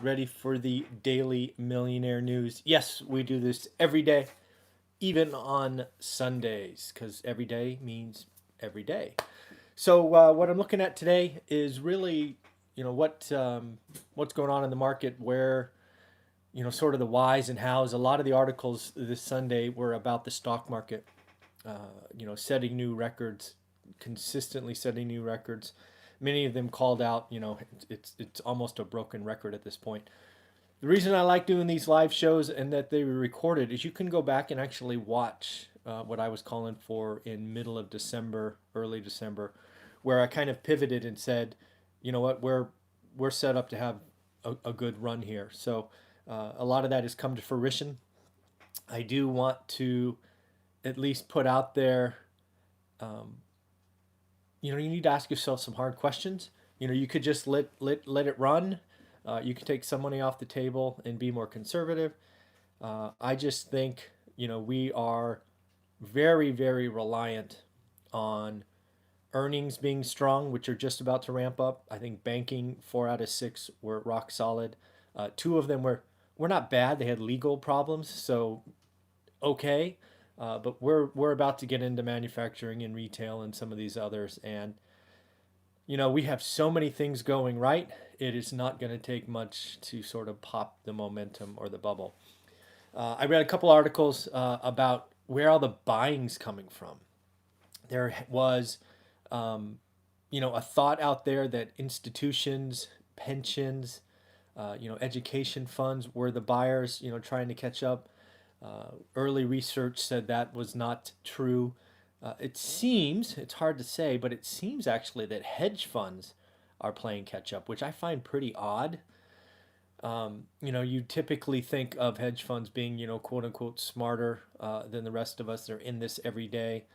ready for the daily millionaire news. Yes, we do this every day, even on Sundays, because every day means every day. So what I'm looking at today is really, what's going on in the market, where sort of the whys and hows. A lot of the articles this Sunday were about the stock market, setting new records, consistently setting new records. Many of them called out, it's almost a broken record at this point. The reason I like doing these live shows and that they were recorded is you can go back and actually watch what I was calling for in middle of December, early December, where I kind of pivoted and said, you know what, we're set up to have a good run here. So a lot of that has come to fruition. I do want to at least put out there, um, you need to ask yourself some hard questions. You could just let it run. You could take some money off the table and be more conservative. I just think, we are very, very reliant on earnings being strong, which are just about to ramp up. I think banking, 4 out of 6 were rock solid. Two of them were not bad. They had legal problems, so okay. But we're about to get into manufacturing and retail and some of these others, and we have so many things going right. It is not going to take much to sort of pop the momentum or the bubble. I read a couple articles about where all the buying's coming from. There was, a thought out there that institutions, pensions, education funds were the buyers, trying to catch up. Early research said that was not true. It seems, it's hard to say, but it seems actually that hedge funds are playing catch up, which I find pretty odd. You typically think of hedge funds being, quote unquote, smarter than the rest of us. They're in this every day.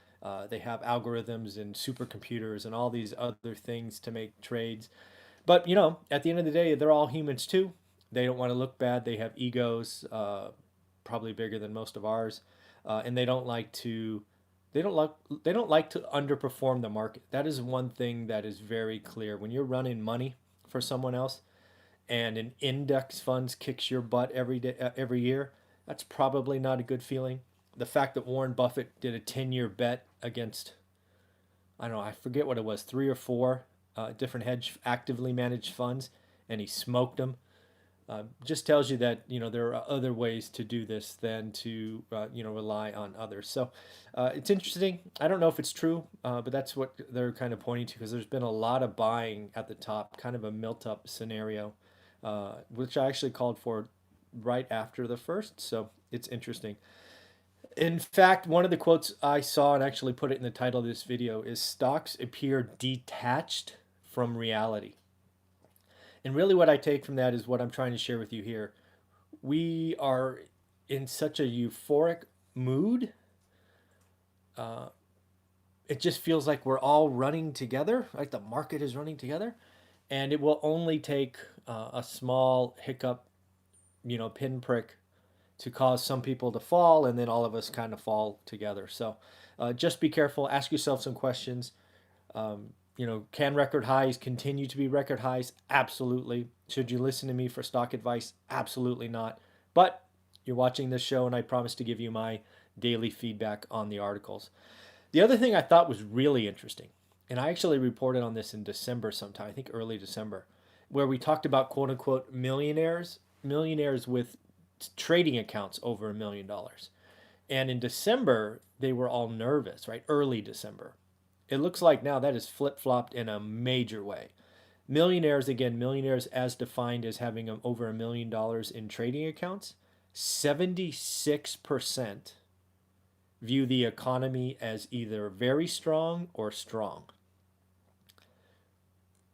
They have algorithms and supercomputers and all these other things to make trades. But, at the end of the day, they're all humans too. They don't want to look bad. They have egos, probably bigger than most of ours, and they don't like they don't like to underperform the market. That is one thing that is very clear. When you're running money for someone else, and an index funds kicks your butt every day, every year, that's probably not a good feeling. The fact that Warren Buffett did a 10-year bet against, I don't know, I forget what it was, 3 or 4 different hedge actively managed funds, and he smoked them. Just tells you that there are other ways to do this than to rely on others. So it's interesting. I don't know if it's true, but that's what they're kind of pointing to, because there's been a lot of buying at the top, kind of a melt up scenario, which I actually called for right after the first. So it's interesting. In fact, one of the quotes I saw and actually put it in the title of this video is "Stocks appear detached from reality." And really, what I take from that is what I'm trying to share with you here. We are in such a euphoric mood. Uh, it just feels like we're all running together, like the market is running together. And it will only take a small hiccup, pinprick, to cause some people to fall, and then all of us kind of fall together. So just be careful. Ask yourself some questions. Can record highs continue to be record highs? Absolutely. Should you listen to me for stock advice? Absolutely not. But you're watching this show, and I promise to give you my daily feedback on the articles. The other thing I thought was really interesting, and I actually reported on this in December sometime, I think early December, where we talked about quote unquote millionaires with trading accounts over $1 million. And in December, they were all nervous, right? Early December. It looks like now that is flip flopped in a major way. Millionaires, again, millionaires as defined as having over $1 million in trading accounts, 76% view the economy as either very strong or strong.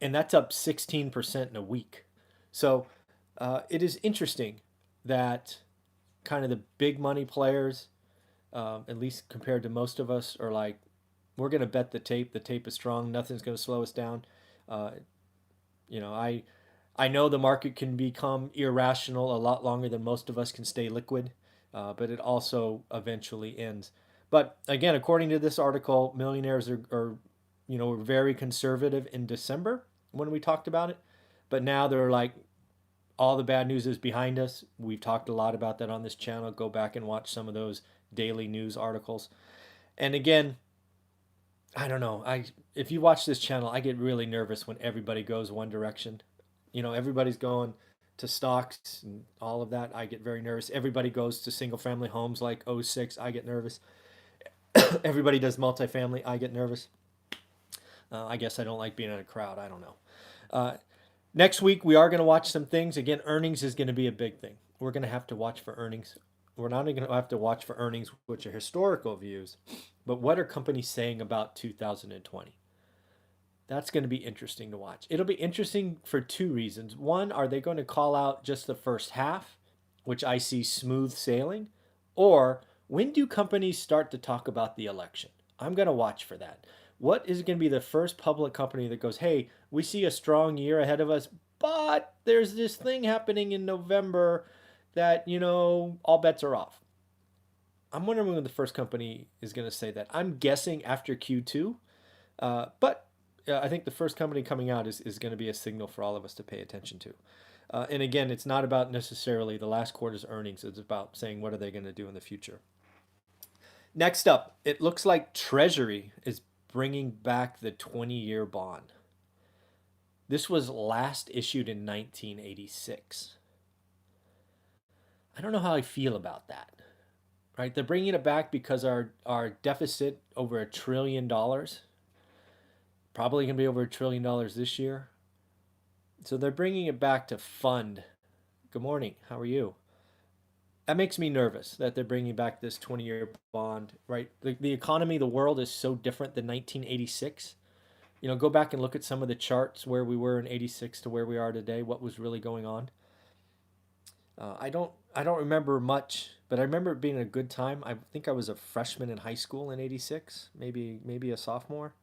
And that's up 16% in a week. So it is interesting that kind of the big money players, at least compared to most of us, are like, we're going to bet the tape. The tape is strong. Nothing's going to slow us down. Uh, I know the market can become irrational a lot longer than most of us can stay liquid, but it also eventually ends. But again, according to this article, millionaires were very conservative in December when we talked about it, but now they're like, all the bad news is behind us. We've talked a lot about that on this channel. Go back and watch some of those daily news articles. And again, I don't know. If you watch this channel, I get really nervous when everybody goes one direction. Everybody's going to stocks and all of that. I get very nervous. Everybody goes to single family homes like '06. I get nervous. Everybody does multifamily. I get nervous. I guess I don't like being in a crowd. I don't know. Uh, Next week, we are going to watch some things. Again, earnings is going to be a big thing. We're going to have to watch for earnings. We're not only going to have to watch for earnings, which are historical views, but what are companies saying about 2020? That's going to be interesting to watch. It'll be interesting for two reasons. One, are they going to call out just the first half, which I see smooth sailing? Or when do companies start to talk about the election? I'm going to watch for that. What is going to be the first public company that goes, hey, we see a strong year ahead of us, but there's this thing happening in November that, all bets are off? I'm wondering when the first company is going to say that. I'm guessing after Q2, but I think the first company coming out is going to be a signal for all of us to pay attention to. And again, it's not about necessarily the last quarter's earnings. It's about saying what are they going to do in the future. Next up, it looks like Treasury is bringing back the 20-year bond. This was last issued in 1986. I don't know how I feel about that. Right? They're bringing it back because our deficit over $1 trillion, probably going to be over $1 trillion this year. So they're bringing it back to fund. Good morning. How are you? That makes me nervous that they're bringing back this 20-year bond, right? The economy, the world is so different than 1986. Go back and look at some of the charts where we were in '86 to where we are today. What was really going on? I don't remember much, but I remember it being a good time. I think I was a freshman in high school in '86, maybe a sophomore.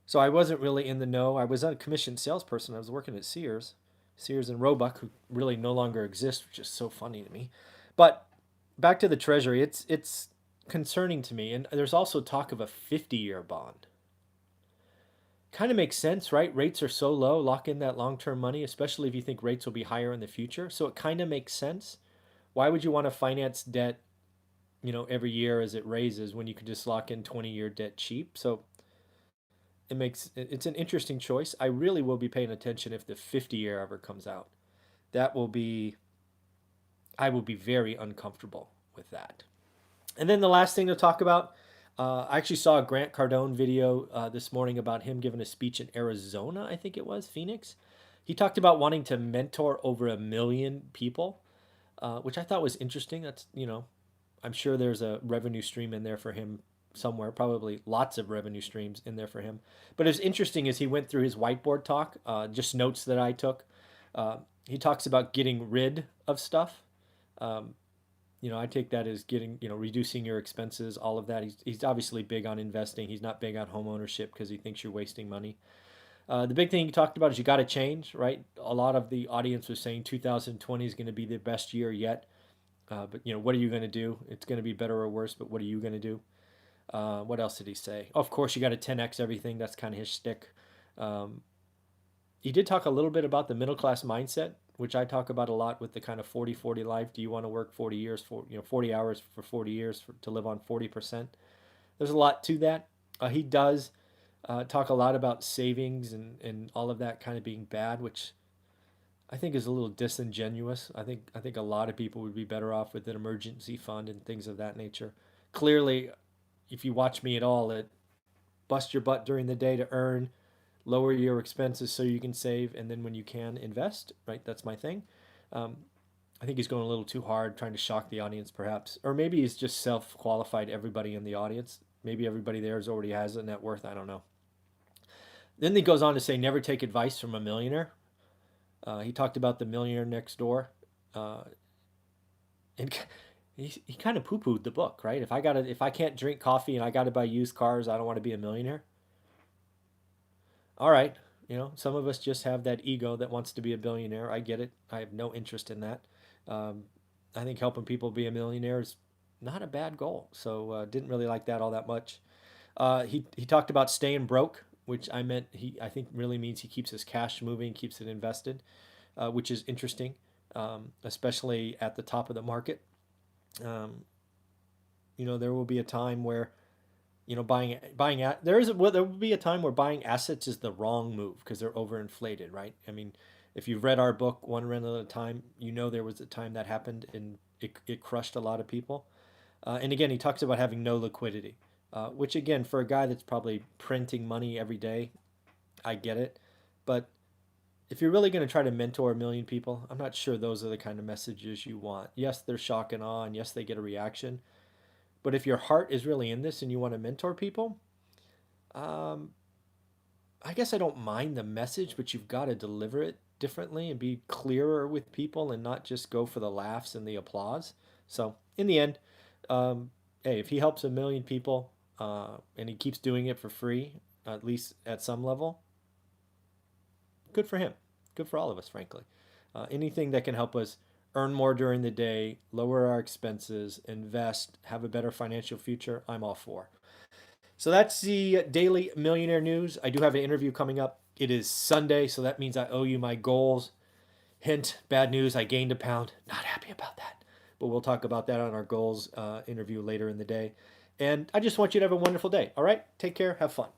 So I wasn't really in the know. I was a commissioned salesperson. I was working at Sears and Roebuck, who really no longer exist, which is so funny to me. But back to the Treasury, it's concerning to me. And there's also talk of a 50-year bond. Kind of makes sense, right? Rates are so low, lock in that long-term money, especially if you think rates will be higher in the future. So it kind of makes sense. Why would you want to finance debt, every year as it raises when you could just lock in 20-year debt cheap? So it's an interesting choice. I really will be paying attention if the 50-year ever comes out. That will be I will be very uncomfortable with that. And then the last thing to talk about, I actually saw a Grant Cardone video this morning about him giving a speech in Arizona, I think it was, Phoenix. He talked about wanting to mentor over 1 million people, which I thought was interesting. I'm sure there's a revenue stream in there for him somewhere, probably lots of revenue streams in there for him. But it's interesting as he went through his whiteboard talk, just notes that I took. He talks about getting rid of stuff. Um, I take that as reducing your expenses, all of that. He's obviously big on investing. He's not big on home ownership because he thinks you're wasting money. The big thing he talked about is you got to change, right? A lot of the audience was saying 2020 is going to be the best year yet. But what are you going to do? It's going to be better or worse, but what are you going to do? What else did he say? Oh, of course, you got to 10x everything. That's kind of his shtick. Um, he did talk a little bit about the middle class mindset, which I talk about a lot with the kind of 40-40 life. Do you want to work 40 years for 40 hours for 40 years to live on 40%? There's a lot to that. He does talk a lot about savings and all of that kind of being bad, which I think is a little disingenuous. I think a lot of people would be better off with an emergency fund and things of that nature. Clearly, if you watch me at all, it bust your butt during the day to earn, lower your expenses so you can save, and then when you can invest, right? That's my thing. Um, I think he's going a little too hard, trying to shock the audience, perhaps, or maybe he's just self-qualified everybody in the audience. Maybe everybody there already has a net worth. I don't know. Then he goes on to say, never take advice from a millionaire. He talked about the millionaire next door, uh, and he kind of poo-pooed the book, right? If I can't drink coffee and I got to buy used cars, I don't want to be a millionaire. All right, some of us just have that ego that wants to be a billionaire. I get it. I have no interest in that. Um, I think helping people be a millionaire is not a bad goal. So didn't really like that all that much. He talked about staying broke, which I think really means he keeps his cash moving, keeps it invested. which is interesting, especially at the top of the market. Um, there will be a time where buying at there will be a time where buying assets is the wrong move because they're overinflated, right? I mean, if you've read our book One Rental at a Time, there was a time that happened and it crushed a lot of people. And again, he talks about having no liquidity, which again, for a guy that's probably printing money every day, I get it. But if you're really going to try to mentor a million people, I'm not sure those are the kind of messages you want. Yes, they're shock and awe, and yes, they get a reaction. But if your heart is really in this and you want to mentor people, um, I guess I don't mind the message, but you've got to deliver it differently and be clearer with people and not just go for the laughs and the applause. So, in the end, hey, if he helps a million people and he keeps doing it for free, at least at some level, good for him. Good for all of us, frankly. Anything that can help us earn more during the day, lower our expenses, invest, have a better financial future, I'm all for. So that's the daily millionaire news. I do have an interview coming up. It is Sunday, so that means I owe you my goals. Hint, bad news, I gained a pound. Not happy about that. But we'll talk about that on our goals interview later in the day. And I just want you to have a wonderful day. All right? Take care. Have fun.